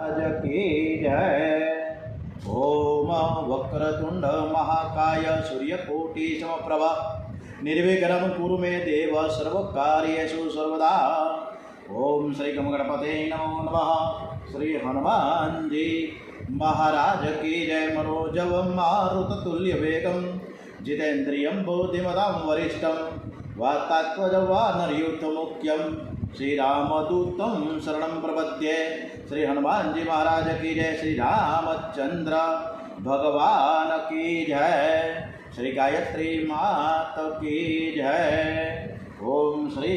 की जय। ओम वक्रतुंड महाकाय सूर्यकोटि समप्रभ निर्विघ्नं कुरु मे देव सर्वकार्येषु सर्वदा। ओम श्री गणपते नमो नमः। श्री हनुमान जी महाराज की जय। मनोजवं मारुततुल्य वेगं जितेन्द्रियं बुद्धिमतां वरिष्ठं वातात्मजं वानरयूथमुख्यं श्रीरामदूतं शरणं प्रपद्ये। श्री हनुमान जी महाराज की जय। श्री रामचंद्र भगवान की जय। श्री गायत्री मात की जय। ओम श्री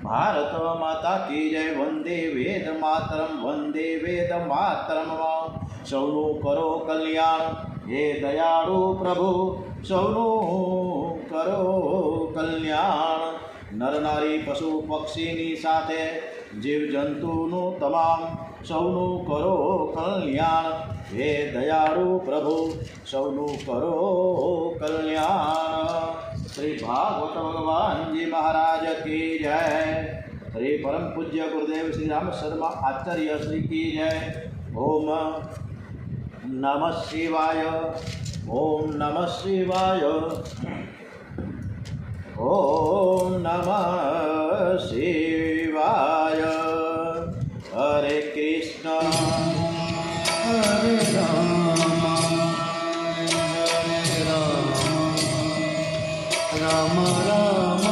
भारत माता की जय। वंदे वेद मातरम वंदे वेद मातरम। सौनु करो कल्याण हे दयाळु प्रभु सौनु करो कल्याण। नर नारी पशु पक्षीनी साथे जीव जंतुनु तमाम सौनु करो कल्याण हे दयाळु प्रभु सौनु करो कल्याण। श्री भागवत भगवान जी महाराज की जय। श्री परम पूज्य गुरुदेव श्री राम शर्मा आचार्य श्री की जय। ओम नमः शिवाय। ओम नमः शिवाय। ओम नमः शिवाय। हरे कृष्ण हरे राम हरे राम राम राम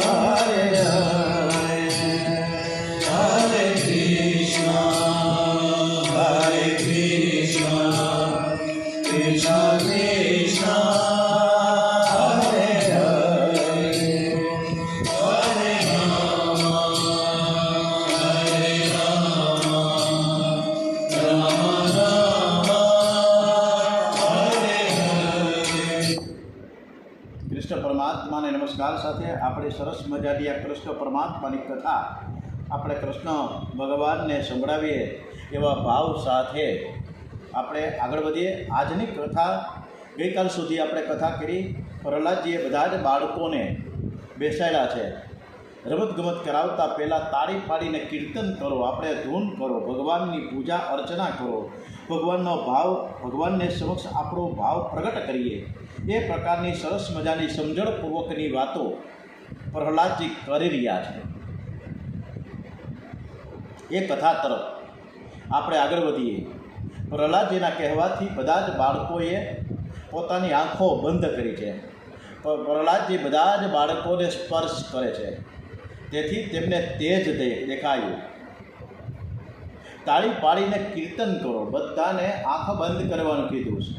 हरे हरे। हरे कृष्ण हरे कृष्ण कृष्ण कृष्ण कृष्ण परमात्मा ने नमस्कार साथे आपणे सरस मजानी आ कृष्ण परमात्मा की कथा આપણે કૃષ્ણ ભગવાનને સંભળાવીએ એવા ભાવ સાથે આપણે આગળ વધીએ। આજની કથા ગઈકાલ સુધી આપણે કથા કરી। પ્રહલાદજીએ બધા જ બાળકોને બેસાડ્યા છે। રમતગમત કરાવતા પહેલાં તાળી પાડીને કીર્તન કરો, આપણે ધૂન કરો, ભગવાનની પૂજા અર્ચના કરો, ભગવાનનો ભાવ ભગવાનને સમક્ષ આપણો ભાવ પ્રગટ કરીએ। એ પ્રકારની સરસ મજાની સમજણપૂર્વકની વાતો પ્રહલાદજી કરી રહ્યા છે। એ કથા તરફ આપણે આગળ વધીએ। પ્રહલાદજીના કહેવાથી બધા જ બાળકોએ પોતાની આંખો બંધ કરી છે। પ્રહલાદજી બધા જ બાળકોને સ્પર્શ કરે છે, તેથી તેમને તેજ દેખાયું। તાળી પાડીને કીર્તન કરો, બધાને આંખ બંધ કરવાનું કીધું છે।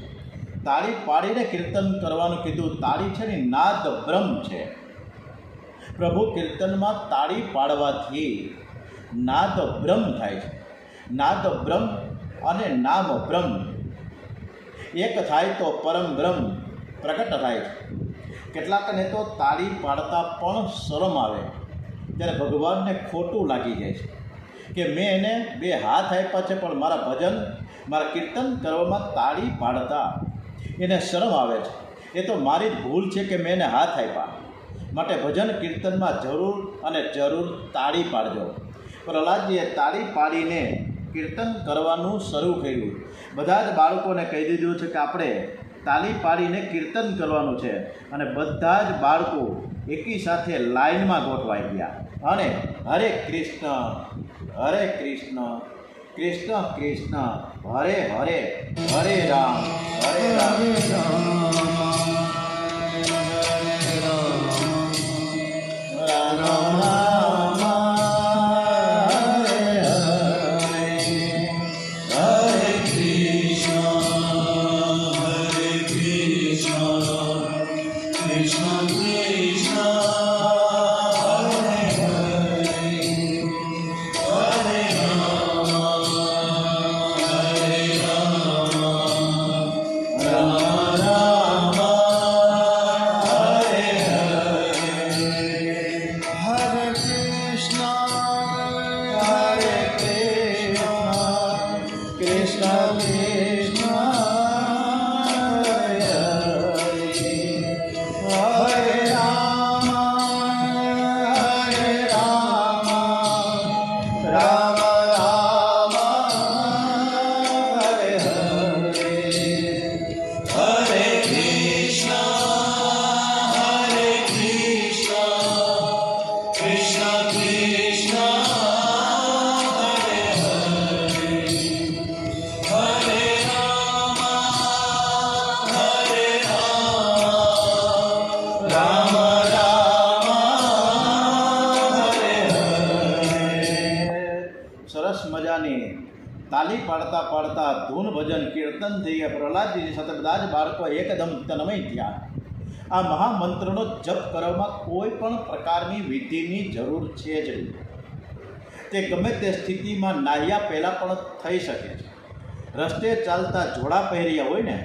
તાળી પાડીને કીર્તન કરવાનું કીધું। તાળી છે ને નાદ બ્રહ્મ છે। પ્રભુ કીર્તનમાં તાળી પાડવાથી નાદ બ્રહ્મ થાય છે। નાદ બ્રહ્મ અને નામ બ્રહ્મ એક થાય તો પરમ બ્રહ્મ પ્રગટ થાય છે। કેટલાકને તો તાળી પાડતા પણ શરમ આવે, ત્યારે ભગવાનને ખોટું લાગી જાય છે કે મેં એને બે હાથ આપ્યા છે પણ મારા ભજન મારા કીર્તન કરવામાં તાળી પાડતા એને શરમ આવે છે। એ તો મારી જ ભૂલ છે કે મેં એને હાથ આપ્યા, માટે ભજન કીર્તનમાં જરૂર અને જરૂર તાળી પાડજો। પ્રહલાદજીએ તાળી પાડીને કીર્તન કરવાનું શરૂ કર્યું। બધા જ બાળકોને કહી દીધું છે કે આપણે તાળી પાડીને કીર્તન કરવાનું છે, અને બધા જ બાળકો એકી સાથે લાઈનમાં ગોઠવાઈ ગયા અને હરે કૃષ્ણ કૃષ્ણ કૃષ્ણ હરે હરે હરે રામ રામ રામ મજાની તાલી પાડતા પાડતા ધૂન ભજન કીર્તન થઈ ગયા. પ્રહલાદજીની સાથે બધા જ બાળકો એકદમ તન્મય થયા. આ મહામંત્રનો જપ કરવામાં કોઈ પણ પ્રકારની વિધિની જરૂર છે જ નહીં. તે ગમે તે સ્થિતિમાં નાહ્યા પહેલાં પણ થઈ શકે છે. રસ્તે ચાલતા જોડા પહેર્યા હોય ને,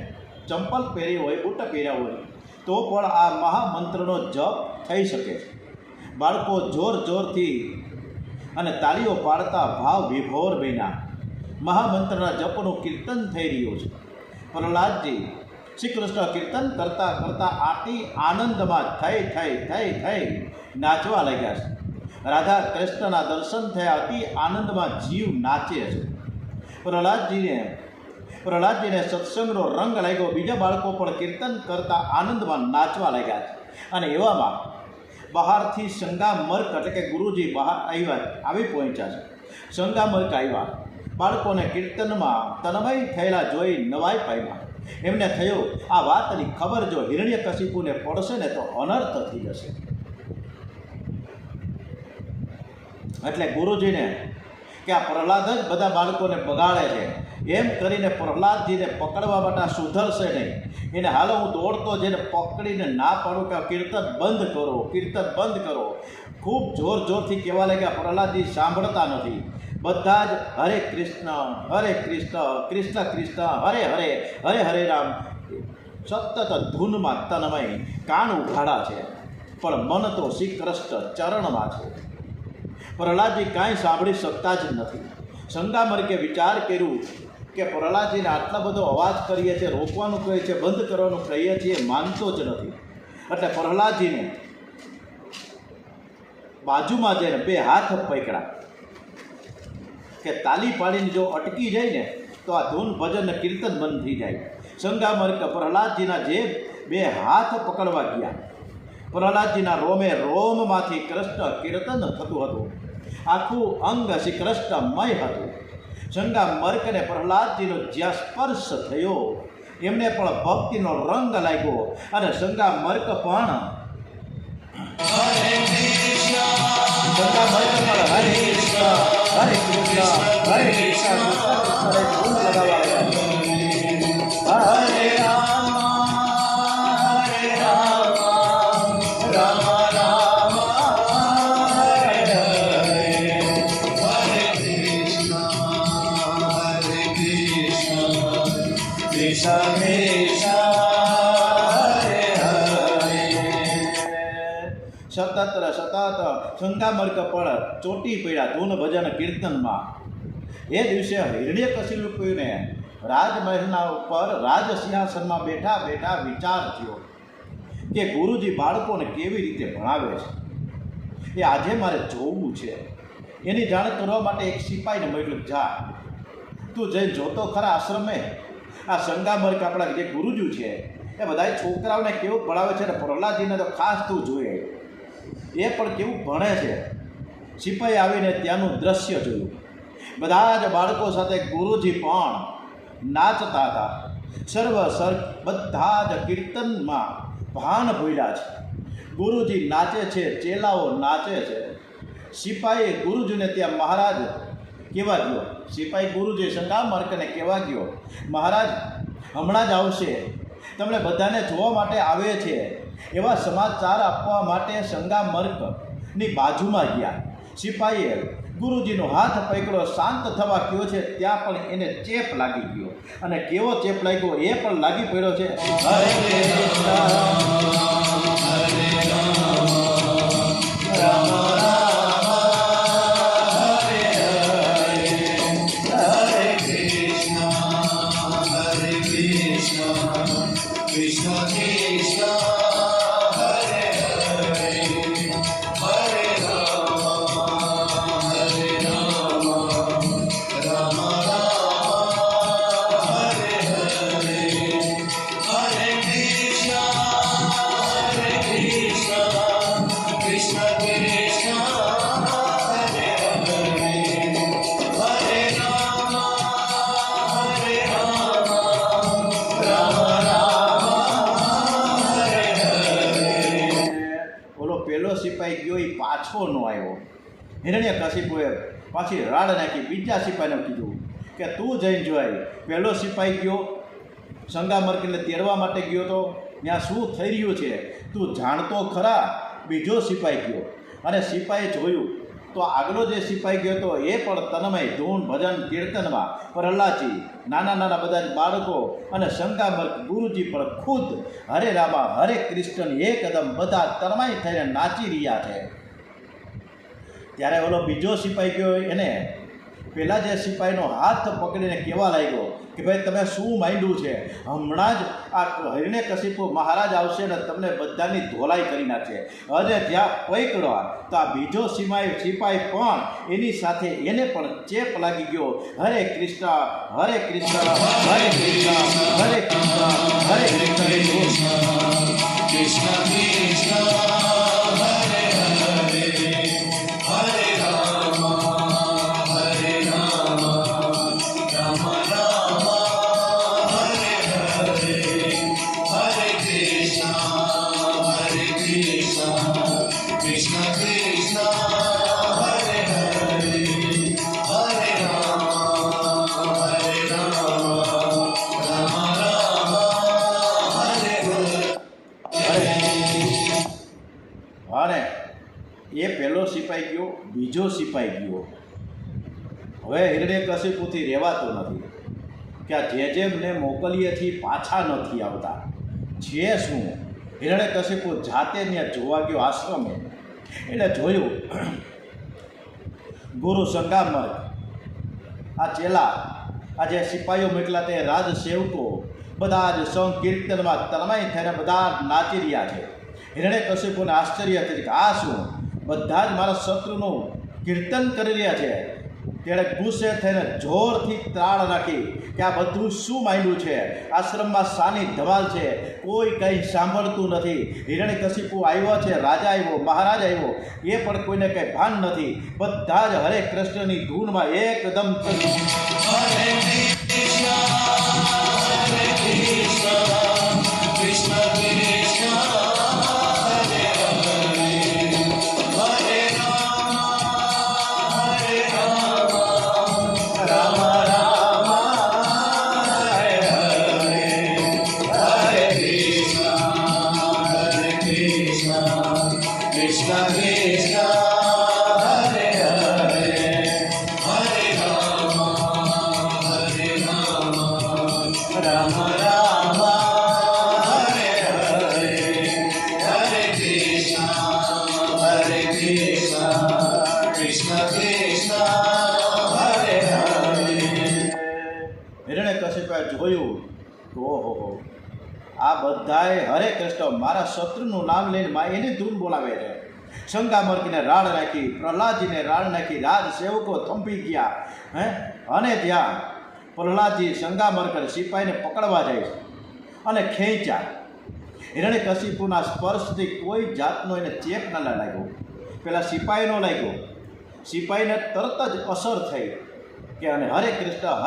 ચંપલ પહેરી હોય, બૂટ પહેર્યા હોય તો પણ આ મહામંત્રનો જપ થઈ શકે છે. બાળકો જોર જોરથી અને તાળીઓ પાડતા ભાવ વિભોર બન્યા. મહામંત્રના જપનું કીર્તન થઈ રહ્યું છે. પ્રહલાદજી શ્રી કૃષ્ણ કીર્તન કરતાં કરતાં આટી આનંદમાં થઈ નાચવા લાગ્યા છે. રાધા કૃષ્ણના દર્શન થયા, અતિ આનંદમાં જીવ નાચે છે. પ્રહલાદજીને સત્સંગનો રંગ લાગ્યો. બીજા બાળકો પણ કીર્તન કરતાં આનંદમાં નાચવા લાગ્યા છે. અને એવામાં બહારથી સંગામર્ક એટલે કે ગુરુજી બહાર આવી પહોંચ્યા છે. સંગામર્ક આવ્યા. બાળકોને કીર્તનમાં તન્મય થયેલા જોઈ નવાઈ પામ્યા. એમને થયું આ વાતની ખબર જો હિરણ્યકશિપુને પડશે ને તો અનર્થ થઈ જશે. એટલે ગુરુજીને કે આ પ્રહલાદ જ બધા બાળકોને બગાડે છે એમ કરીને પ્રહલાદજીને પકડવા માટે સુધરશે નહીં. એને હાલો હું દોડતો જઈને પકડીને ના પાડું કે કીર્તન બંધ કરો, કીર્તન બંધ કરો. ખૂબ જોર જોરથી કહેવા લાગ્યા. પ્રહલાદજી સાંભળતા નથી. બધા જ હરે કૃષ્ણ કૃષ્ણ કૃષ્ણ હરે હરે હરે હરે રામ સતત ધૂનમાં તન્મય કાન ઉઘાડા છે, પણ મન તો શ્રી કૃષ્ણ ચરણમાં છે. પ્રહલાદજી કાંઈ સાંભળી શકતા જ નથી. સંગામર્કે વિચાર કર્યું કે પ્રહલાદજીને આટલા બધો અવાજ કરીએ છીએ, રોકવાનું કહે છે, બંધ કરવાનું કહીએ છીએ, માનતો જ નથી. એટલે પ્રહલાદજીને બાજુમાં જઈને બે હાથ પકડ્યા કે તાલી પાડીને જો અટકી જાય ને તો આ ધૂન ભજન ને કીર્તન બંધ થઈ જાય. સંગામર્ક પ્રહલાદજીના જે બે હાથ પકડવા ગયા. પ્રહલાદજીના રોમે રોમમાંથી કૃષ્ણ કીર્તન થતું હતું. આખું અંગ શ્રી કૃષ્ણમય હતું. સંગામર્કને પ્રહલાદજીનો જ્યાં સ્પર્શ થયો એમને પણ ભક્તિનો રંગ લાગ્યો અને સંગામર્ક પણ હરે કૃષ્ણ હરે કૃષ્ણ ધૂન લગાવવા લાગ્યા. હરે રામ રામ રામ હરે હરે કૃષ્ણ સતત સંગામર્ક પણ ચોટી પડ્યા ધૂન ભજન કીર્તનમાં. એ દિવસે હિરણ્યકશિપુને રાજમહેલના ઉપર રાજસિંહાસનમાં બેઠા બેઠા વિચાર થયો કે ગુરુજી બાળકોને કેવી રીતે ભણાવે છે એ આજે મારે જોવું છે. એની જાણ કરવા માટે એક સિપાહીને મોકલ્યો. જા તું જઈને જોતો ખરા આશ્રમે આ સંગામર્ક આપણા જે ગુરુજી છે એ બધા છોકરાઓને કેવું ભણાવે છે ને પ્રહલાદજીને તો ખાસ તું જોઈએ એ પણ કેવું ભણે છે. સિપાહી આવીને ત્યાંનું દ્રશ્ય જોયું. બધા જ બાળકો સાથે ગુરુજી પણ નાચતા હતા. બધા જ કીર્તનમાં ભાન ભૂલ્યા છે. ગુરુજી નાચે છે, ચેલાઓ નાચે છે. સિપાહી ગુરુજીને ત્યાં મહારાજ કહેવા ગયો. સિપાહી ગુરુજી સંગામર્કને કહેવા ગયો, મહારાજ હમણાં જ આવશે, તમને બધાને જોવા માટે આવે છે. એવા સમાચાર આપવા માટે સંગામર્કની બાજુમાં ગયા. સિપાહીએ ગુરુજીનો હાથ પકડ્યો, શાંત થવા કહ્યો છે. ત્યાં પણ એને ચેપ લાગી ગયો અને કેવો ચેપ લાગ્યો એ પણ લાગી પડ્યો છે. હરે કૃષ્ણ હરે રામ રામ હરે હરે કૃષ્ણ કૃષ્ણ કૃષ્ણ સિપાહી ગયો એ પાછો ન આવ્યો. હિરણ્યકશિપુએ પાછી રાડ નાખી. બીજા સિપાહીને કીધું કે તું જઈને જોઈ. પહેલો સિપાહી ગયો, સંગામરકીને તેડવા માટે ગયો તો ત્યાં શું થઈ રહ્યું છે તું જાણતો ખરા? બીજો સિપાહી ગયો અને સિપાહીએ જોયું તો આગલો જે સિપાહી ગયો હતો એ પણ તન્મય ધૂન ભજન કીર્તનમાં. પ્રહલાદજી, નાના નાના બધા બાળકો અને સંગામર્ક ગુરુજી પણ ખુદ હરે રામા હરે કૃષ્ણ એકદમ બધા તન્મય થઈને નાચી રહ્યા છે. ત્યારે ઓલો બીજો સિપાહી ગયો, એને પેલા જે સિપાહીનો હાથ પકડીને કહેવા લાગ્યો કે ભાઈ તમે શું માંડ્યું છે? હમણાં જ આ હિરણ્યકશિપુ મહારાજ આવશે ને તમને બધાની ધોલાઈ કરી નાખશે. અને જ્યાં પકડવા તો આ બીજો સિપાહી પણ એની સાથે એને પણ ચેપ લાગી ગયો. હરે કૃષ્ણ હરે કૃષ્ણ હરે કૃષ્ણ હરે કૃષ્ણ હરે કૃષ્ણ કૃષ્ણ કૃષ્ણ હરે હરે હરે રામ હરે રામ રામ રામ હરે હરે હરે કૃષ્ણ કૃષ્ણ કૃષ્ણ હરે હરે હરે રામ રામ રામ હરે હરે. અને એ પહેલો સિપાહી ગયો, બીજો સિપાહી ગયો. હવે હિરણ્યકશિપુથી રહેવાતો નથી કે આ જેમને મોકલીએથી પાછા નથી આવતા. જે શું હિરણ્યકશિપુ જાતે ત્યાં જોવા ગયો આશ્રમે. એટલે જોયું ગુરુ સંગામર્ક, આ ચેલા, આ જે સિપાહીઓ મોકલા તે રાજસેવકો બધા જ સંકીર્તનમાં તન્મય થઈને બધા નાચી રહ્યા છે. હિરણ્યકશિપુને આશ્ચર્ય થયું કે આ શું? બધા જ મારા શત્રુનું કીર્તન કરી રહ્યા છે. તેણે ગુસ્સે થઈને જોરથી તાળ નાખી કે આ બધું શું માંડ્યું છે? આશ્રમમાં શાની ધમાલ છે? કોઈ કંઈ સાંભળતું નથી. હિરણ્યકશિપુ આવ્યો છે, રાજા આવ્યો, મહારાજ આવ્યો, એ પણ કોઈને કંઈ ભાન નથી. બધા જ હરે કૃષ્ણની ધૂનમાં એકદમ હિરણ્યકશિપુએ જોયું તો ઓહો, આ બધાએ હરે કૃષ્ણ મારા શત્રુનું નામ લઈને એની ધૂન બોલાવે છે. સંગામર્કને રાડ નાખી, પ્રહલાદજીને રાડ નાખી, રાજ સેવકો થંભી ગયા. અને ત્યાં પ્રહલાદજી સંગામર્ક સિપાહીને પકડવા જાય છે અને ખેંચ્યા. હિરણ્યકશિપુના સ્પર્શથી કોઈ જાતનો એને ચેપ ન લાગ્યો. પેલા સિપાહીનો લાગ્યો. સિપાહીને તરત જ અસર થઈ કે અને હરે કૃષ્ણ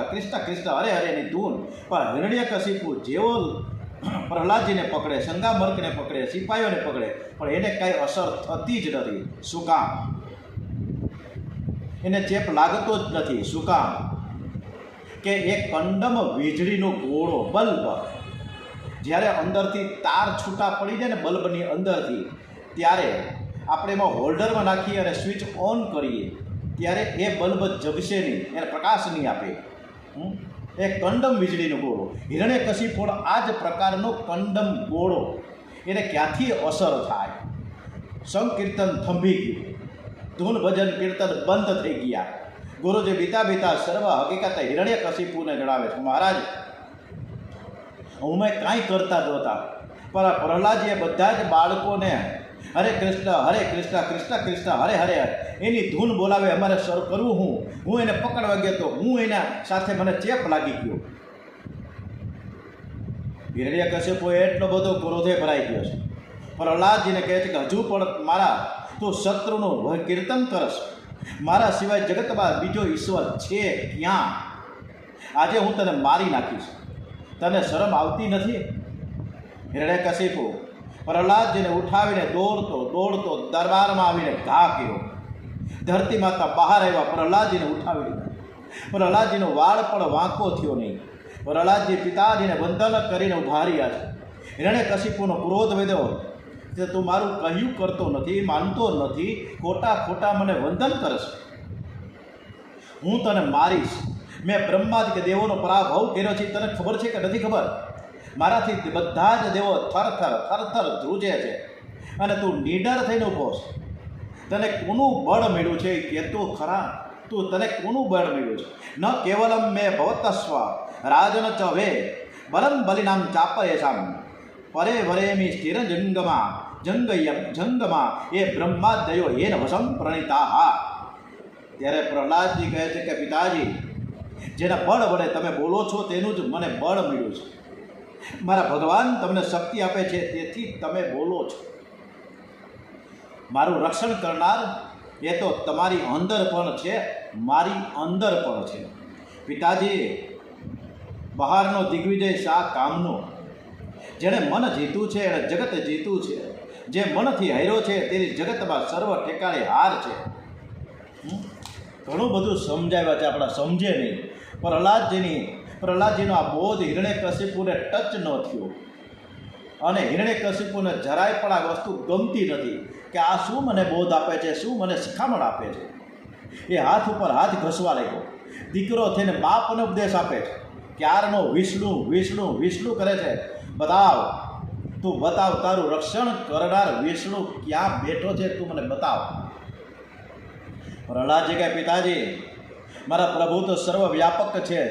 કૃષ્ણ કૃષ્ણ હરે હરેની ધૂન. પણ હિરણ્યકશિપુ જેવો પ્રહલાદજીને પકડે, સંગામર્કને પકડે, સિપાહીઓને પકડે, પણ એને કાંઈ અસર થતી જ નથી. શું કામ? એને ચેપ લાગતો જ નથી. શું કામ? કે એક કંડમ વીજળીનો ગોળો બલ્બ જ્યારે અંદરથી તાર છૂટા પડી જાય ને બલ્બની અંદરથી, ત્યારે આપણે એમાં હોલ્ડરમાં નાખીએ અને સ્વિચ ઓન કરીએ ત્યારે એ બલ્બ જગશે નહીં, એને પ્રકાશ નહીં આપે. એ કંડમ વીજળીનો ગોળો. હિરણ્યકશિપુ આ જ પ્રકારનો કંડમ ગોળો, એને ક્યાંથી અસર થાય? સંકીર્તન થંભી ગયું, ધૂન ભજન કીર્તન બંધ થઈ ગયા. ગુરુજી બીતા સર્વ હકીકત હિરણ્યકશિપુને જણાવે છે, મહારાજ હું મેં કાંઈ કરતા જ નહોતા, પણ પ્રહલાદજીએ બધા જ બાળકોને હરે કૃષ્ણ કૃષ્ણ કૃષ્ણ હરે હરે એની ધૂન બોલાવે. અમારે સર કરવું હું એને પકડવા ગયો તો હું એના સાથે મને ચેપ લાગી ગયો. હિરણ્યકશિપુ એટલો બધો ક્રોધે ભરાઈ ગયો છે. પ્રહલાદજીને કહે છે કે હજુ પણ મારા તું શત્રુનું કીર્તન કરશ, મારા સિવાય જગતમાં બીજો ઈશ્વર છે ક્યાં? આજે હું તને મારી નાખીશ. તને શરમ આવતી નથી? હિરણ્યકશિપુ પ્રહલાદજીને ઉઠાવીને દોડતો દરબારમાં આવીને ઘા કર્યો. ધરતી માતા બહાર આવ્યા, પ્રહલાદજીને ઉઠાવી લીધા. પ્રહલાદજીનો વાળ પણ વાંકો થયો નહીં. પ્રહલાદજી પિતાજીને વંદન કરીને ઉભા રહ્યા છે. હિરણ્યકશિપુનો ક્રોધ વધ્યો કે તું મારું કહ્યું કરતો નથી, માનતો નથી, ખોટા ખોટા મને વંદન કરશે, હું તને મારીશ. મેં બ્રહ્માદિક દેવોનો પરાભવ કર્યો છે, તને ખબર છે કે નથી ખબર? મારાથી બધા જ દેવો થરથર ધ્રુજે છે અને તું નીડર થઈને ઊભો છે. તને કોનું બળ મળ્યું છે કે તું ખરા? તને કોનું બળ મળ્યું છે? ન કેવલમ મેં ભવતસ્વ રાજન ચ વે બલમ બલિનામ ચાપયેશામ પરે વરેમી સ્થિર જંગમાં એ બ્રહ્માદયો એન વસમ પ્રણીતા. ત્યારે પ્રહલાદજી કહે છે કે પિતાજી, જેના બળ વડે તમે બોલો છો તેનું જ મને બળ મળ્યું છે. મારા ભગવાન તમને શક્તિ આપે છે, તેથી તમે બોલો છો. મારું રક્ષણ કરનાર એ તો તમારી અંદર પણ છે, મારી અંદર પણ છે. પિતાજી, બહારનો દિગ્વિજય શા કામનો? જેણે મન જીત્યું છે એણે જગત જીત્યું છે. જે મનથી હાર્યો છે તેની જગતમાં સર્વ ઠેકાણે હાર છે. ઘણું બધું સમજાવ્યા છે, આપણા સમજે નહીં. પ્રહલાદજીનો આ બોધ હિરણ્યકશિપુને ટચ ન થયો અને હિરણ્યકશિપુને જરાય પણ આ વસ્તુ ગમતી નથી કે આ શું મને બોધ આપે છે, શું મને શિખામણ આપે છે. એ હાથ ઉપર હાથ ઘસવા લાગ્યો. દીકરો થઈને બાપને ઉપદેશ આપે છે. ક્યારનો વિષ્ણુ વિષ્ણુ વિષ્ણુ કરે છે. બતાવ, તું બતાવ, તારું રક્ષણ કરનાર વિષ્ણુ ક્યાં બેઠો છે, તું મને બતાવ. પ્રહલાદજી કહે, પિતાજી, મારા પ્રભુ તો સર્વવ્યાપક છે.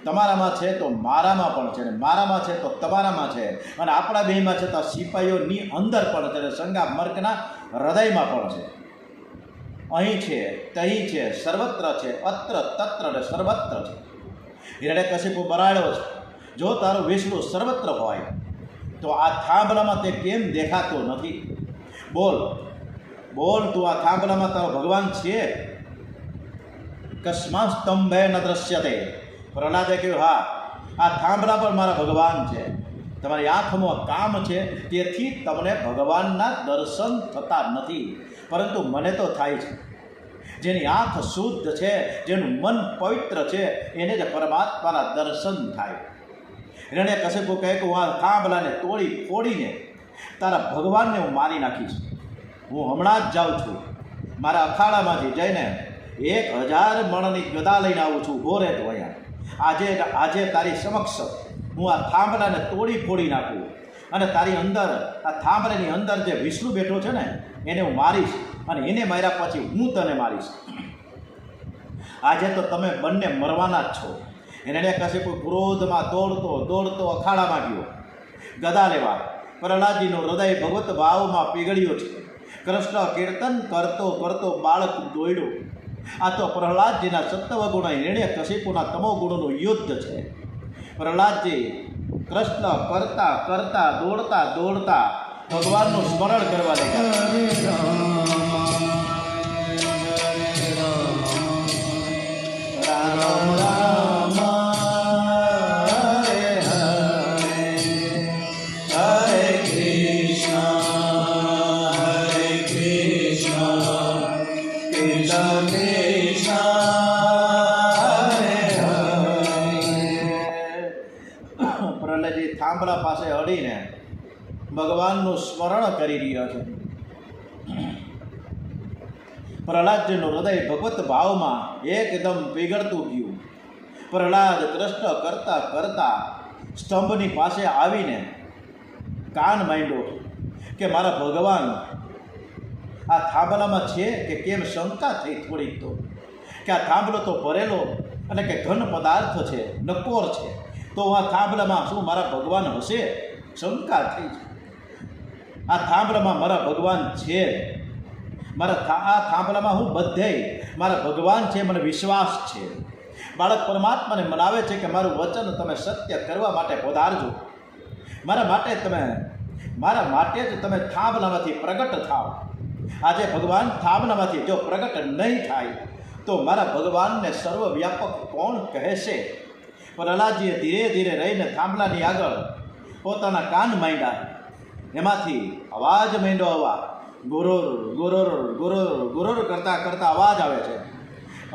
તમારામાં છે તો મારામાં પણ છે, ને મારામાં છે તો તમારામાં છે, અને આપણા બેમાં છે તો સિપાહીઓની અંદર પણ છે, અને સંગા મર્કના હૃદયમાં પણ છે. અહીં છે, તહીં છે, સર્વત્ર છે, અત્ર તત્ર ને સર્વત્ર છે. હિરણ્યકશિપુ બરાડ્યો છે, જો તારું વિષ્ણુ સર્વત્ર હોય તો આ થાંભલામાં તે કેમ દેખાતો નથી? બોલ, તું આ થાંભલામાં તારો ભગવાન છે? કસ્મા સ્તંભે ન દ્રશ્યતે. પ્રહલાદે કહ્યું, હા, આ થાંભલા પર મારા ભગવાન છે. તમારી આંખમાં કામ છે, તેથી તમને ભગવાનના દર્શન થતા નથી, પરંતુ મને તો થાય છે. જેની આંખ શુદ્ધ છે, જેનું મન પવિત્ર છે, એને જ પરમાત્માના દર્શન થાય. હિરણ્યકશિપુ કહે કે હું આ થાંભલાને તોડી ફોડીને તારા ભગવાનને હું મારી નાખીશ. હું હમણાં જ જાઉં છું, મારા અખાડામાંથી જઈને 1000 મણની ગદા લઈને આવું છું. ઉભો રહે તો અહીંયા આજે તારી સમક્ષ હું આ થાંભલાને તોડી ફોડી નાખું, અને તારી અંદર આ થાંભલાની અંદર જે વિષ્ણુ બેઠો છે ને એને હું મારીશ, અને એને માર્યા પછી હું તને મારીશ. આજે તો તમે બંને મરવાના જ છો. હિરણ્યકશિપુ ક્રોધમાં દોડતો અખાડામાં ગયો ગદા લેવા. પ્રહલાદજીનું હૃદય ભગવત ભાવમાં પીગળ્યું છે. કૃષ્ણ કીર્તન કરતો બાળક દોડ્યું. આ તો પ્રહલાદજીના સત્વગુણ હિરણ્યકશિપુના તમોગુણનું યુદ્ધ છે. પ્રહલાદજી કૃષ્ણ કરતા દોડતા ભગવાનનું સ્મરણ કરવા લાગ્યા. રામ રામ હરે હરે, હરે કૃષ્ણ કૃષ્ણ પ્રહલાદજી થાંભલા પાસે અડીને ભગવાનનું સ્મરણ કરી રહ્યા છે. પ્રહલાદજીનું હૃદય ભગવત ભાવમાં એકદમ પીગળતું ગયું. પ્રહલાદ કૃષ્ણ કરતા સ્તંભની પાસે આવીને કાન માંડ્યો કે મારા ભગવાન આ થાંભલામાં છે કે કેમ? શંકા થઈ થોડીક તો, કે આ થાંભલો તો ભરેલો અને કે ઘન પદાર્થ છે, નકોર છે, તો આ થાંભલામાં શું મારા ભગવાન હશે? શંકા થઈ છે. આ થાંભલામાં મારા ભગવાન છે. આ થાંભલામાં હું બધે મારા ભગવાન છે, મને વિશ્વાસ છે. બાળક પરમાત્માને મનાવે છે કે મારું વચન તમે સત્ય કરવા માટે પધારજો. મારા માટે જ તમે થાંભલામાંથી પ્રગટ થાવ. આજે ભગવાન થાંભલામાંથી જો પ્રગટ નહીં થાય તો મારા ભગવાનને સર્વવ્યાપક કોણ કહેશે? પ્રહલાદજીએ ધીરે ધીરે રહીને થાંભલાની આગળ પોતાના કાન માંડ્યા. એમાંથી અવાજ માંડ્યો આવવા. ગુરુર ગુરુર ગુરુર ગુરુર કરતાં કરતાં અવાજ આવે છે.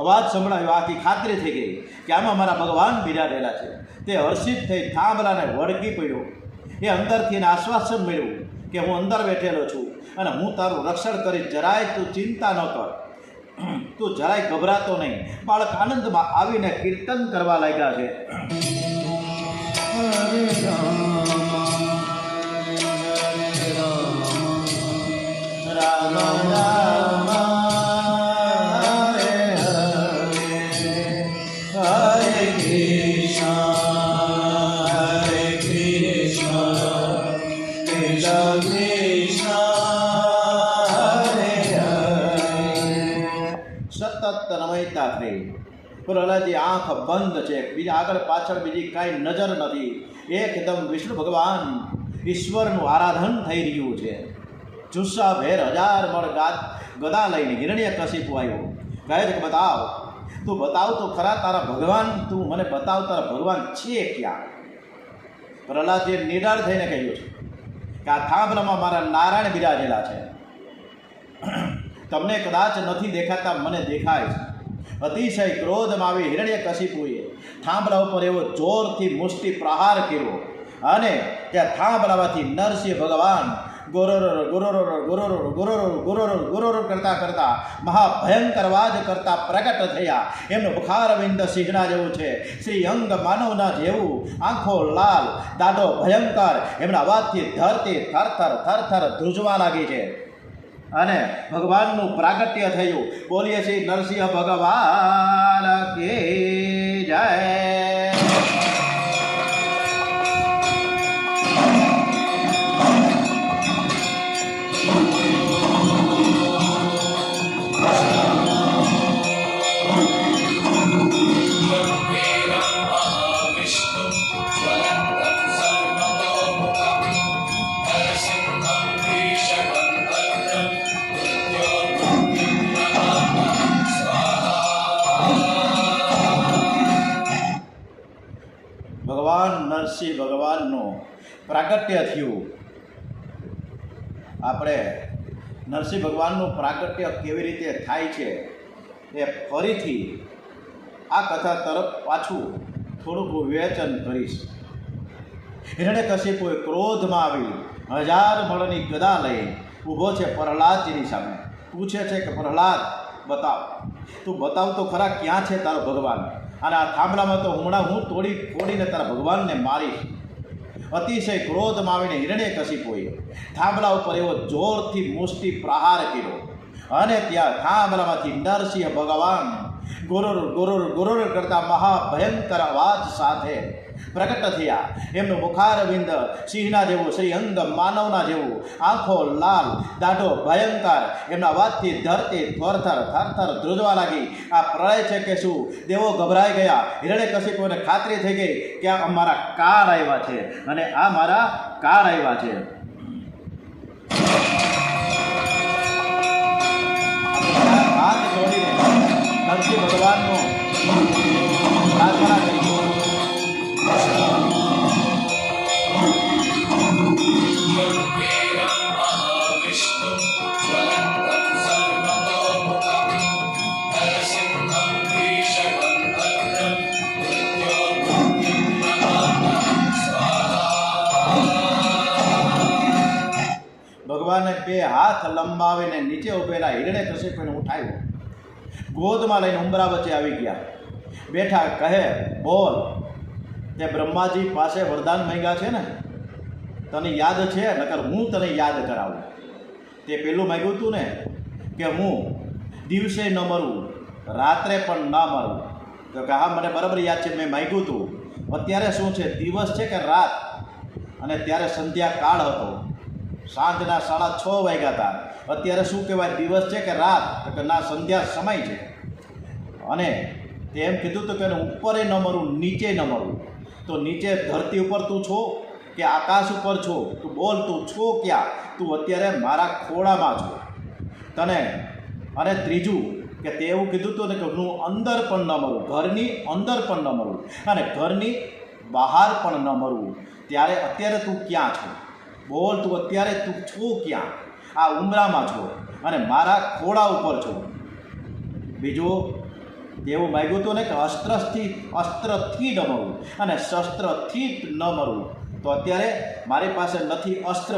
અવાજ સંભળાયો, આખી ખાતરી થઈ ગઈ કે આમાં મારા ભગવાન બિરાડેલા છે. તે હર્ષિત થઈ થાંભલાને વળગી પડ્યો. એ અંદરથી એને આશ્વાસન મળ્યું કે હું અંદર બેઠેલો છું અને હું તારું રક્ષણ કરીશ, જરાય તું ચિંતા ન કર, તું જરાય ગભરાતો નહીં. બાળક આનંદમાં આવીને કીર્તન કરવા લાગ્યા છે. હરે રામ રામ રામ હરે હરે હરે કૃષ્ણ સતત રમતા થઈ. પ્રહલાદજી આંખ બંધ છે, બીજા આગળ પાછળ બીજી કાંઈ નજર નથી. એકદમ વિષ્ણુ ભગવાન ઈશ્વરનું આરાધન થઈ રહ્યું છે. જુસ્સા ભેર 1000 મણ ગદા લઈને હિરણ્યકશિપુ આવ્યો. કહે છે કે બતાવ, તું બતાવ તો ખરા તારા ભગવાન, તું મને બતાવ તારા ભગવાન છે ક્યાં. પ્રહલાદજીએ નિરાળ થઈને કહ્યું છે કે આ થાંભલામાં મારા નારાયણ બિરાજેલા છે. તમને કદાચ નથી દેખાતા, મને દેખાય છે. અતિશય ક્રોધમાં આવી હિરણ્યકશિપુએ થાંભલા ઉપર એવો જોરથી મુષ્ટિ પ્રહાર કર્યો અને ત્યાં થાંભલામાંથી નરસિંહ ભગવાન ગુરુર ગુરુર ગુરુર ગુરુર ગુરુર ગુરુર કરતા કરતા મહાભયંકર અવાજ કરતા પ્રગટ થયા. એમનું મુખારવિંદ સિંહના જેવું છે, શ્રી અંગ માનવના જેવું, આંખો લાલ, દાઢો ભયંકર. એમના અવાજથી ધરતી થરથર થરથર ધ્રુજવા લાગી છે અને ભગવાનનું પ્રાગટ્ય થયું. બોલીએ છીએ નરસિંહ ભગવાન કે જય. ભગવાન નરસિંહ ભગવાનનું પ્રાગટ્ય થયું. આપણે નરસિંહ ભગવાનનું પ્રાગટ્ય કેવી રીતે થાય છે એ ફરીથી આ કથા તરફ પાછું થોડુંક વિવેચન કરીશ. હિરણ્યકશિપુએ ક્રોધમાં આવી 1000 મણની ગદા લઈ ઊભો છે પ્રહલાદજીની સામે. પૂછે છે કે પ્રહલાદ બતાવ, તું બતાવ તો ખરા ક્યાં છે તારો ભગવાન, અને આ થાંભલામાં તો હમણાં હું તોડી ફોડીને તારા ભગવાનને મારીશ. અતિશય ક્રોધમાં આવીને હિરણ્યકશિપુએ થાંભલા ઉપર એવો જોરથી મુષ્ટિ પ્રહાર કર્યો અને ત્યાં થાંભલામાંથી નરસિંહ ભગવાન ગુરુર ગુરુર ગુરુર કરતા મહાભયંકર અવાજ સાથે પ્રગટ થયા. એમનું મુખારવિંદ સિંહના જેવું, શ્રી અંગ માનવના જેવું, આંખો લાલ, દાઢો ભયંકર. એમના અવાજથી ધરતી થરથર થરથર ધ્રુજવા લાગી. આ પ્રળય છે કે શું? દેવો ગભરાઈ ગયા. હિરણ્યકશિપુને ખાતરી થઈ ગઈ કે આ મારા કાળ આવ્યા છે અને આ મારા કાળ આવ્યા છે. હાથ જોડીને નરસિંહ ભગવાનનો પ્રાર્થના કરી. ભગવાને 2 હાથ લંબાવીને નીચે ઉભેલા હિરણ્યકશિપુને ઉઠાવ્યો. ગોદમાં લઈને ઉંબરા વચ્ચે આવી ગયા. બેઠા, કહે બોલ, તે બ્રહ્માજી પાસે વરદાન માંગ્યા છે ને, તને યાદ છે? નકર હું તને યાદ કરાવું. તે પેલું માંગ્યું હતું ને કે હું દિવસે ન મરું, રાત્રે પણ ના મરું. તો કે હા, મને બરાબર યાદ છે, મેં માંગ્યું હતું. અત્યારે શું છે, દિવસ છે કે રાત? અને ત્યારે સંધ્યા કાળ હતો, સાંજના 6:30 વાગ્યા હતા. અત્યારે શું કહેવાય, દિવસ છે કે રાત? તો કે ના, સંધ્યા સમય છે. અને તે એમ કીધું હતું કે ઉપર ન મરું, નીચે ન મરું. તો નીચે ધરતી ઉપર તું છો કે આકાશ ઉપર છો? તું બોલ, તું છો ક્યાં? તું અત્યારે મારા ખોળામાં છો તને. અને ત્રીજું કે તે એવું કીધું હતું ને કે હું અંદર પણ ન મરું, ઘરની અંદર પણ ન મરું અને ઘરની બહાર પણ ન મરવું. ત્યારે અત્યારે તું ક્યાં છો? બોલ, તું અત્યારે તું છો ક્યાં? આ ઉંબરામાં છો અને મારા ખોળા ઉપર છો. બીજું એવું માગ્યું હતું ને કે અસ્ત્રથી ન મરવું અને શસ્ત્રથી ન મરવું. તો અત્યારે મારી પાસે નથી અસ્ત્ર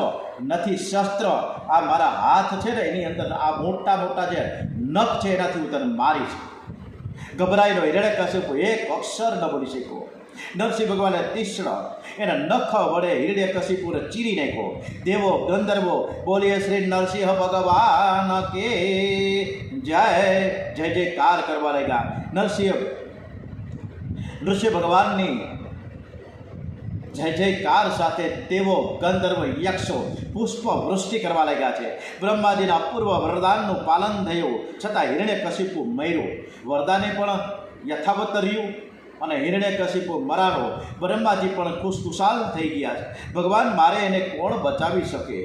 નથી શસ્ત્ર, આ મારા હાથ છે ને એની અંદર આ મોટા મોટા જે નખ છે એનાથી હું તને મારીશ. ગભરાયેલો હિરણ્યકશિપુ એક અક્ષર ન બોલી શક્યો. નરસિંહ ભગવાને તીક્ષ્ણ એના નખ વડે હિરણ્યકશિપુને ચીરી નાખ્યો. દેવો ગંધર્વો બોલીએ શ્રી નરસિંહ ભગવાન કે જય જય જયકાર કરવા લાગ્યા. નરસિંહ ભગવાનની જય જયકાર સાથે દેવો ગંધર્વ યક્ષો પુષ્પ વૃષ્ટિ કરવા લાગ્યા છે. બ્રહ્માજીના પૂર્વ વરદાનનું પાલન થયું છતાં હિરણ્યકશિપુ મર્યો. વરદાને પણ યથાવત રહ્યું અને હિરણ્યકશિપુ મરારો. બ્રહ્માજી પણ ખુશખુશાલ થઈ ગયા છે. ભગવાન મારે એને કોણ બચાવી શકે?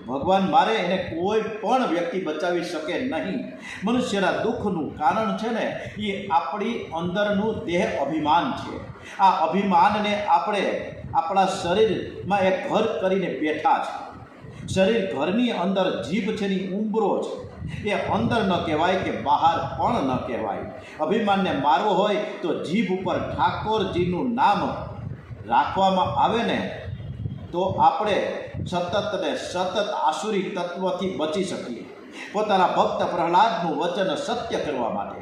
ભગવાન મારે એને કોઈ પણ વ્યક્તિ બચાવી શકે નહીં. મનુષ્યના દુઃખનું કારણ છે ને એ આપણી અંદરનું દેહ અભિમાન છે. આ અભિમાનને આપણે આપણા શરીરમાં એક ઘર કરીને બેઠા છે. શરીર ઘરની અંદર જીભ છે ની ઉંબરો છે. એ અંદર ન કહેવાય કે બહાર પણ ન કહેવાય. અભિમાનને મારવો હોય તો જીભ ઉપર ઠાકોરજીનું નામ રાખવામાં આવે ને તો આપણે સતત ને સતત આસુરી તત્વથી બચી શકીએ. પોતાના ભક્ત પ્રહલાદનું વચન સત્ય કરવા માટે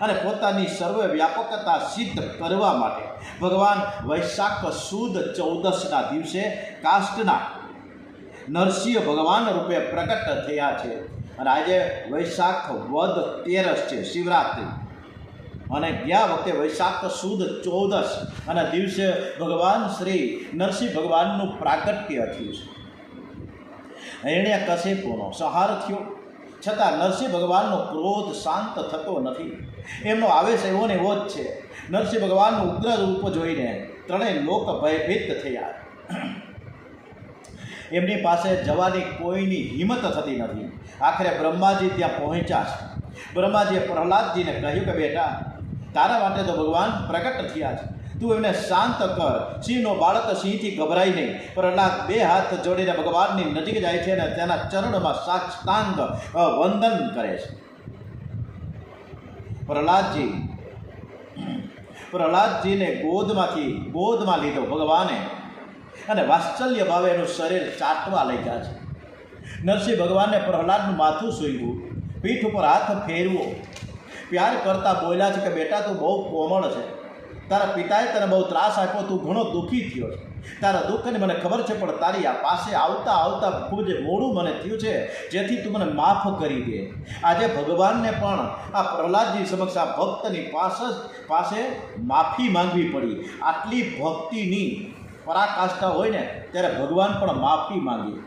અને પોતાની સર્વ વ્યાપકતા સિદ્ધ કરવા માટે ભગવાન વૈશાખ સુદ 14ના દિવસે કાષ્ટના નરસિંહ ભગવાન રૂપે પ્રકટ થયા છે. અને આજે વૈશાખ વદ 13 છે, શિવરાત્રિ. અને ગયા વખતે વૈશાખ સુદ 14 અને દિવસે ભગવાન શ્રી નરસિંહ ભગવાનનું પ્રાગટ્ય થયું છે. હિરણ્યકશિપુનો સંહાર થયો છતાં નરસિંહ ભગવાનનો ક્રોધ શાંત થતો નથી. એમનો આવેશ એવો ને એવો જ છે. નરસિંહ ભગવાનનું ઉગ્ર રૂપ જોઈને ત્રણેય લોક ભયભીત થયા. એમની પાસે જવાની કોઈની હિંમત થતી નથી. આખરે બ્રહ્માજી ત્યાં પહોંચ્યા છે. બ્રહ્માજીએ પ્રહલાદજીને કહ્યું કે બેટા, તારા માટે તો ભગવાન પ્રગટ થયા છે, તું એમને શાંત કર. સિંહનો બાળક સિંહથી ગભરાય નહીં. પ્રહલાદ 2 હાથ જોડીને ભગવાનની નજીક જાય છે અને તેના ચરણમાં સાષ્ટાંગ વંદન કરે છે. પ્રહલાદજીને ગોદમાં લીધો ભગવાને અને વાત્સલ્ય ભાવે એનું શરીર ચાટવા લઈ ગયા છે. નરસિંહ ભગવાનને પ્રહલાદનું માથું સૂંઘ્યું, પીઠ ઉપર હાથ ફેરવો, પ્યાર કરતા બોલ્યા છે કે બેટા, તું બહુ કોમળ છે. તારા પિતાએ તને બહુ ત્રાસ આપ્યો, તું ઘણો દુઃખી થયો છે. તારા દુઃખની મને ખબર છે, પણ તારી આ પાસે આવતા ખૂબ જ મોડું મને થયું છે, જેથી તું મને માફ કરી દે. આજે ભગવાનને પણ આ પ્રહલાદજી સમક્ષ આ ભક્તની પાસે માફી માંગવી પડી. આટલી ભક્તિની પરાકાષ્ઠા હોય ને ત્યારે ભગવાન પણ માફી માંગી.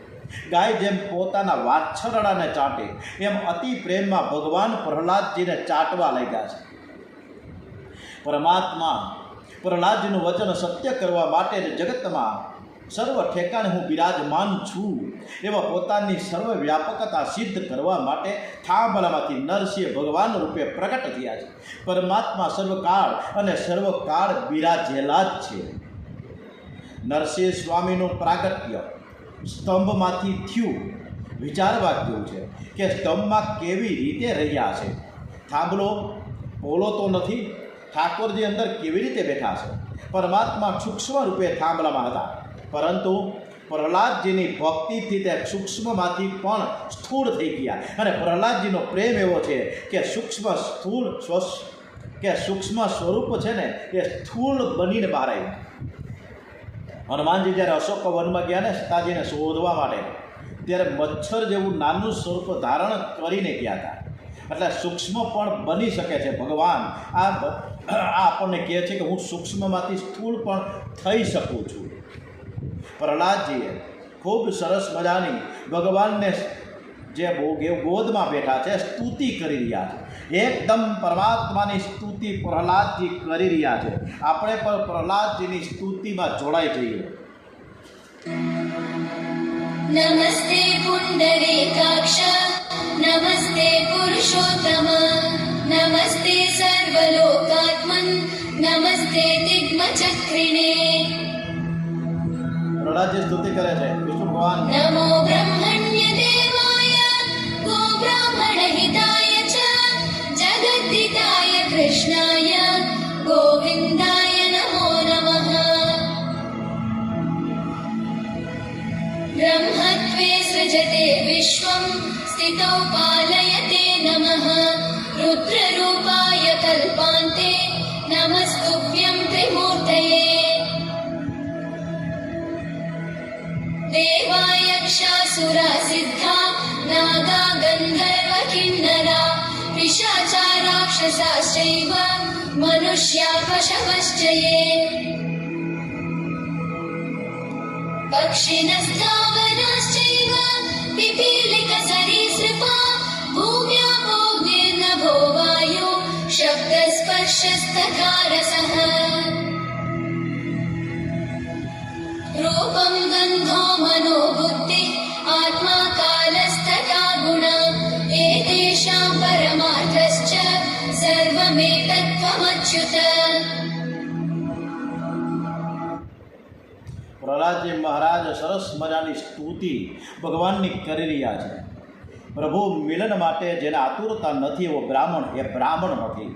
ગાય જેમ પોતાના વાછરડાને ચાટે એમ અતિ પ્રેમમાં ભગવાન પ્રહલાદજીને ચાટવા લાગ્યા છે. પરમાત્મા પ્રહલાદજીનું વચન સત્ય કરવા માટે જગતમાં સર્વ ઠેકાણે હું બિરાજમાન છું એવા પોતાની સર્વ વ્યાપકતા સિદ્ધ કરવા માટે થાંભલામાંથી નરસિંહ ભગવાન રૂપે પ્રગટ થયા છે. પરમાત્મા સર્વકાળ અને સર્વકાળ બિરાજેલા જ છે. નરસિંહ સ્વામીનું પ્રાગટ્ય સ્તંભમાંથી થયું. વિચારવા જેવું છે કે સ્તંભમાં કેવી રીતે રહ્યા છે. થાંભલો પોલો તો નથી. ઠાકોરજી અંદર કેવી રીતે બેઠા છે. પરમાત્મા સૂક્ષ્મ રૂપે થાંભલામાં હતા, પરંતુ પ્રહલાદજીની ભક્તિથી તે સૂક્ષ્મમાંથી પણ સ્થૂળ થઈ ગયા. અને પ્રહલાદજીનો પ્રેમ એવો છે કે સૂક્ષ્મ સ્વરૂપ છે ને એ સ્થૂળ બનીને બહાર આવ્યું. હનુમાનજી જ્યારે અશોક વનમાં ગયા ને સીતાજીને શોધવા માટે, ત્યારે મચ્છર જેવું નાનું સ્વરૂપ ધારણ કરીને ગયા હતા. એટલે સૂક્ષ્મ પણ બની શકે છે ભગવાન. આ આપણને કહે છે કે હું સૂક્ષ્મમાંથી સ્થૂળ પણ થઈ શકું છું. પ્રહલાદજીએ ખૂબ સરસ મજાની ભગવાનને જે ગોદમાં બેઠા છે સ્તુતિ કરી રહ્યા છે. એકદમ પરમાત્માની સ્તુતિ પ્રહલાદજી કરી રહ્યા છે. આપણે પણ પ્રહલાદજીની સ્તુતિમાં જોડાઈ જઈએ. નમસ્તે પુંડરીકાક્ષ, નમસ્તે પુરુષોત્તમ, નમસ્તે સર્વલોકાત્મન, નમસ્તે દિગ્મચક્રિણે. પ્રહલાદજી સ્તુતિ કરે છે વિષ્ણુ ભગવાન. નમો બ્રહ્મણ્ય દેવા ब्राह्मणहिताय च जगद्दिताय कृष्णाय गोविन्दाय नमो नमः। ब्रह्मत्वे सृजते विश्वं स्थितो पालयते नमः। रुद्ररूपाय कल्पान्ते नमस्तुभ्यं त्रिमूर्तये। देवायक्षासुरा सिद्धा नागा गन्धर्व किन्नरा पिशाचा राक्षसाश्चैव मनुष्या पशवश्च ये। पक्षिणस्तावनाश्चैव पिपीलिकसरीसृपा भूम्यापो निर्नभो वायु शब्दस्पर्शस्तकारसः। रूपं गन्धो मनो बुद्धिः आत्मा कालस्तथा गुण एतेषां परमार्थश्च सर्वमेतत्त्वमच्युत। પ્રહલાદજી મહારાજ સરસ મજાની સ્તુતિ ભગવાનની કરી રહ્યા છે. પ્રભુ મિલન માટે જેને આતુરતા નથી એવો બ્રાહ્મણ એ બ્રાહ્મણ નથી.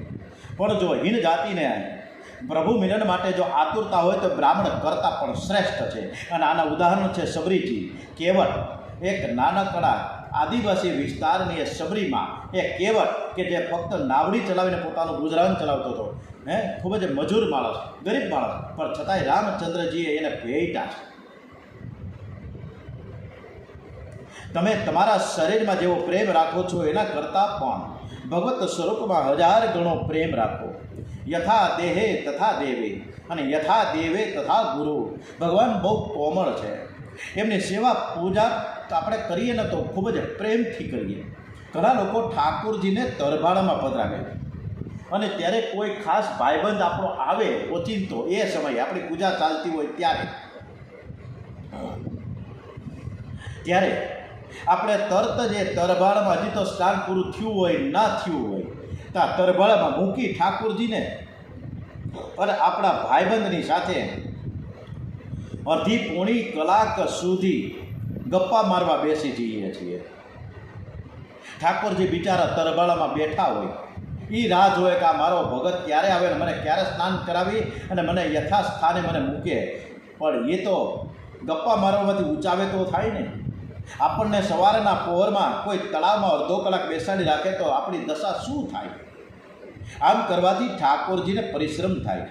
પણ જો હીન જાતિને પ્રભુ મિલન માટે જો આતુરતા હોય તો બ્રાહ્મણ કરતાં પણ શ્રેષ્ઠ છે. અને આના ઉદાહરણ છે સબરીજી. કેવટ એક નાનકડા આદિવાસી વિસ્તારની એ સબરીમાં એ કેવટ કે જે ફક્ત નાવડી ચલાવીને પોતાનું ગુજરાન ચલાવતો હતો, ખૂબ જ મજૂર માણસ, ગરીબ માણસ, પણ છતાંય રામચંદ્રજીએ એને ભેટ્યા છે. તમે તમારા શરીરમાં જેવો પ્રેમ રાખો છો એના કરતાં પણ ભગવત સ્વરૂપમાં 1000 ગણો પ્રેમ રાખો. યથા દેહે તથા દેવે અને યથા દેવે તથા ગુરુ. ભગવાન બહુ કોમળ છે. એમની સેવા પૂજા આપણે કરીએ ને તો ખૂબ જ પ્રેમથી કરીએ. ઘણા લોકો ઠાકોરજીને તરભાળામાં પધરાવે અને ત્યારે કોઈ ખાસ ભાઈબંધ આપણો આવે ઓચિંતો એ સમયે આપણી પૂજા ચાલતી હોય ત્યારે આપણે તરત જ એ તરભાળામાં, હજી તો સ્નાન પૂરું થયું હોય ના થયું હોય તો આ તરભાળામાં મૂકી ઠાકોરજીને અને આપણા ભાઈબંધની સાથે અડધી પોણી કલાક સુધી ગપ્પા મારવા બેસી જઈએ છીએ. ઠાકોરજી બિચારા તરભાળામાં બેઠા હોય, એ રાહ જોવે કે આ મારો ભગત ક્યારે આવે ને મને ક્યારે સ્નાન કરાવી અને મને યથાસ્થાને મને મૂકે. પણ એ તો ગપ્પા મારવામાંથી ઊંચાવે તો થાય ને. આપણને સવારના પહોરમાં કોઈ તળાવમાં અડધો કલાક બેસાડી રાખે તો આપણી દશા શું થાય? આમ કરવાથી ઠાકોરજીને પરિશ્રમ થાય.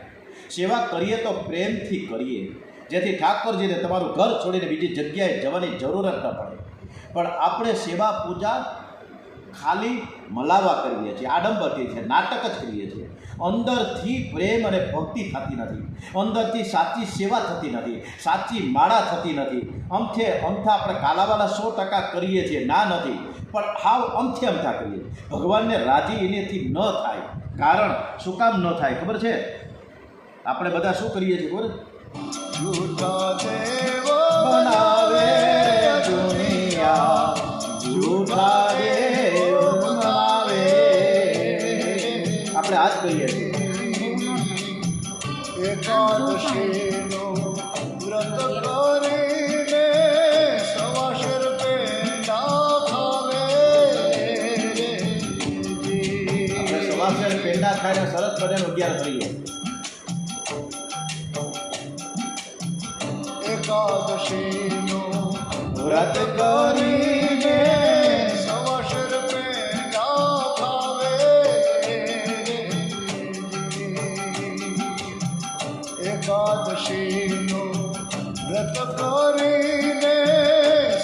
સેવા કરીએ તો પ્રેમથી કરીએ, જેથી ઠાકોરજીને તમારું ઘર છોડીને બીજી જગ્યાએ જવાની જરૂરત ન પડે. પણ આપણે સેવા પૂજા ખાલી મલાવા કરીએ છીએ, આડંબર કરીએ છીએ, નાટક જ કરીએ છીએ. અંદરથી પ્રેમ અને ભક્તિ થતી નથી, અંદરથી સાચી સેવા થતી નથી, સાચી માળા થતી નથી. અમથા આપણે કાલાવાલા 100% કરીએ છીએ, ના નથી, પણ હાવ અમથા કરીએ. ભગવાનને રાજી એનેથી ન થાય. કારણ શું કામ ન થાય ખબર છે? આપણે બધા શું કરીએ છીએ ખબર? જૂઠા દેવ બનાવે દુનિયા, જૂઠા દેવ બનાવે. આપણે આ જ કરીએ છીએ. એકાદશીનો વ્રત કરીને સવાશેર પેંડા ખાવે. આપણે સવાસેર પેંડા ખાઈને સરસ બધાનો 11 કરીએ. એકાદશીનો વ્રત કરીને સવાશેર પેંડા ખાવે. એકાદશીનો વ્રત કરીને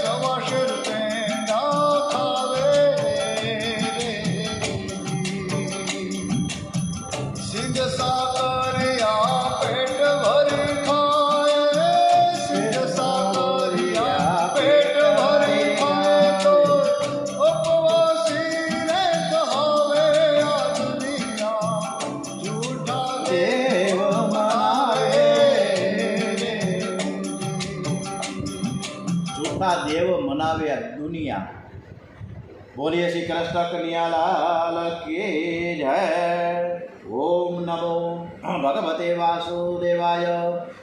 સવાશેર પેંડા ખાવે. સિંગ સાકરિયા પેટ ભરી ખાય. સિંગ સાકરિયા પેટ ભરી ખાય તો ઉપવાસી ને કહાવે આ દુનિયા જૂઠા દેવ મનાવે. જૂઠા દેવ મનાવે આ દુનિયા. બોલીએ શ્રી કૃષ્ણ કનૈયાલાલ કી જય. ઓમ નમો ભગવતે વાસુદેવાય.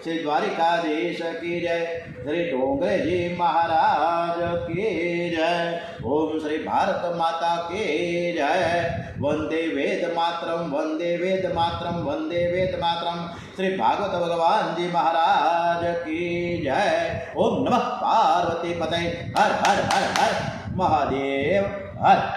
શ્રી દ્વારિકાધીશ કી જય. શ્રી ડોંગરેજી મહારાજ કી જય. ઓમ શ્રી ભારત માતા કી જય. વંદે વેદ માતરમ, વંદે વેદ માતરમ, વંદે વેદ માતરમ. શ્રી ભાગવત ભગવાનજી મહારાજ કી જય. ઓમ નમઃ પાર્વતી પતય. હર હર હર હર મહાદેવ હર.